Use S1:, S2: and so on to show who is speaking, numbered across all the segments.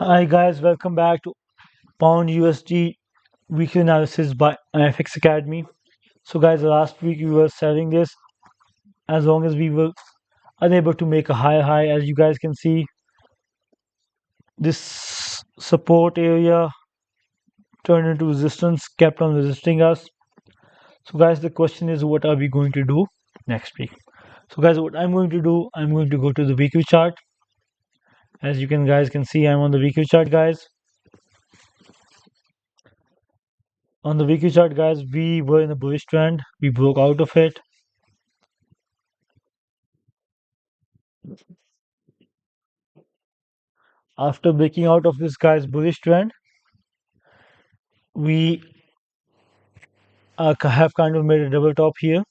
S1: Hi guys, welcome back to Pound USD Weekly Analysis by IFX Academy. So guys, last week we were selling this as long as we were unable to make a higher high. As you guys can see, this support area turned into resistance, kept on resisting us. So guys, the question is what are we going to do next week? So guys, what I'm going to do, I'm going to go to the weekly chart. As you guys can see, I'm on the weekly chart, guys. On the weekly chart, guys, we were in a bullish trend. We broke out of it. After breaking out of this guy's bullish trend, we have kind of made a double top here.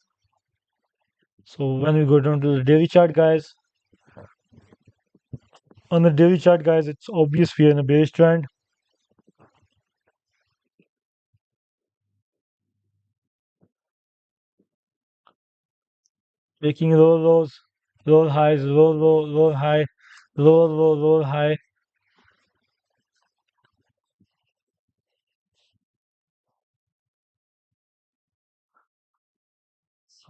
S1: So when we go down to the daily chart, guys, on the daily chart, guys, it's obvious we are in a bearish trend. Making low lows, low highs, low low, low high, low low, low high.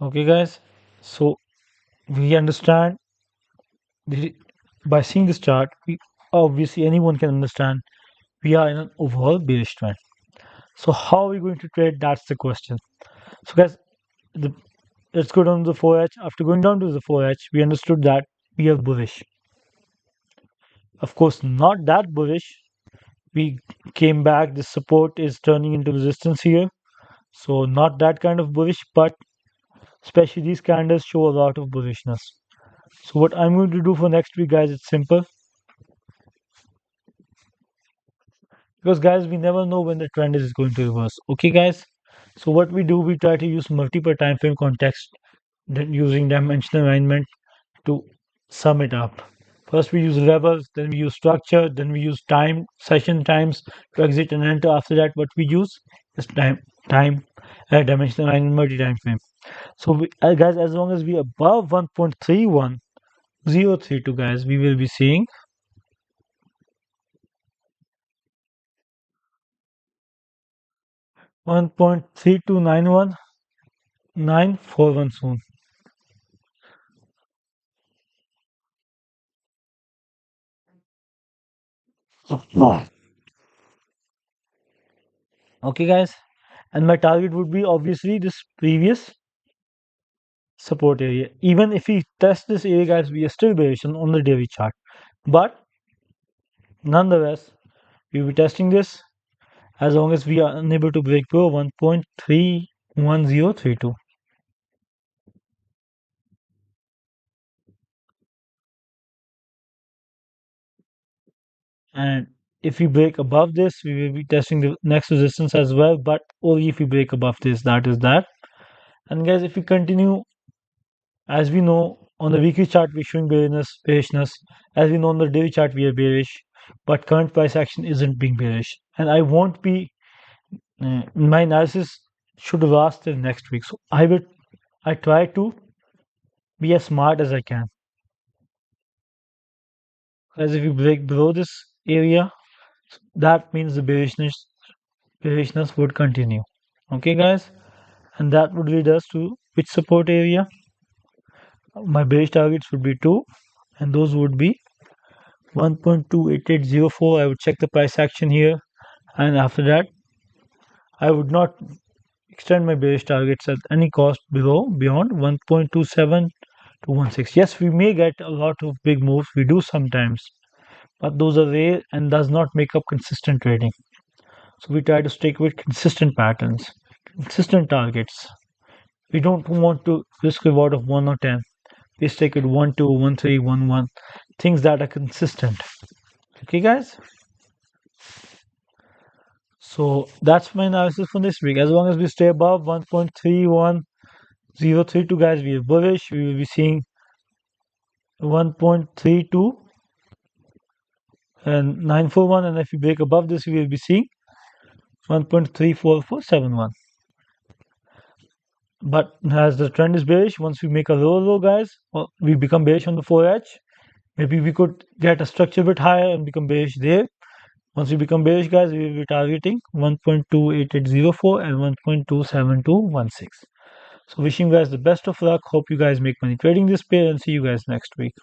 S1: Okay, guys. So we understand by seeing this chart, we obviously anyone can understand we are in an overall bearish trend. So how are we going to trade? That's the question. So guys, the let's go down to the 4H. After going down to the 4H, we understood that we are bullish. Of course, not that bullish. We came back. The support is turning into resistance here. So not that kind of bullish, but especially these candles show a lot of bullishness. So what I'm going to do for next week, guys, it's simple. Because guys, we never know when the trend is going to reverse. Okay, guys. So what we do, we try to use multiple time frame context, then using dimensional alignment to sum it up. First we use levels, then we use structure, then we use time, session times to exit and enter. After that, what we use is dimensional line and multi-time frame. So guys, as long as we are above 1.31032, guys, we will be seeing 1.3291941 soon. Okay, guys, and my target would be obviously this previous support area. Even if we test this area, guys, we are still bearish on the daily chart. But nonetheless, we will be testing this as long as we are unable to break below 1.31032. And if we break above this, we will be testing the next resistance as well, but only if we break above this, that is that. And guys, if we continue, as we know, on the weekly chart, we're showing bearishness. As we know on the daily chart, we are bearish, but current price action isn't being bearish. And I won't be, my analysis should last till next week. So I try to be as smart as I can. As if you break below this area, that means the bearishness would continue. Okay, guys, and that would lead us to which support area? My bearish targets would be 2, and those would be 1.28804. I would check the price action here, and after that, I would not extend my bearish targets at any cost beyond 1.27 to 16. Yes, we may get a lot of big moves. We do sometimes, but those are rare and does not make up consistent trading. So we try to stick with consistent patterns, consistent targets. We don't want to risk reward of 1 or 10. We stick with 1, 2, 1, 3, 1, 1. Things that are consistent. Okay, guys? So that's my analysis for this week. As long as we stay above 1.31032, guys, we are bullish. We will be seeing 1.32 and 941. And if we break above this, we will be seeing 1.34471. But as the trend is bearish, once we make a low, guys, we become bearish on the 4H. Maybe we could get a structure a bit higher and become bearish there. Once we become bearish, guys, we will be targeting 1.28804 and 1.27216. So wishing you guys the best of luck. Hope you guys make money trading this pair and see you guys next week.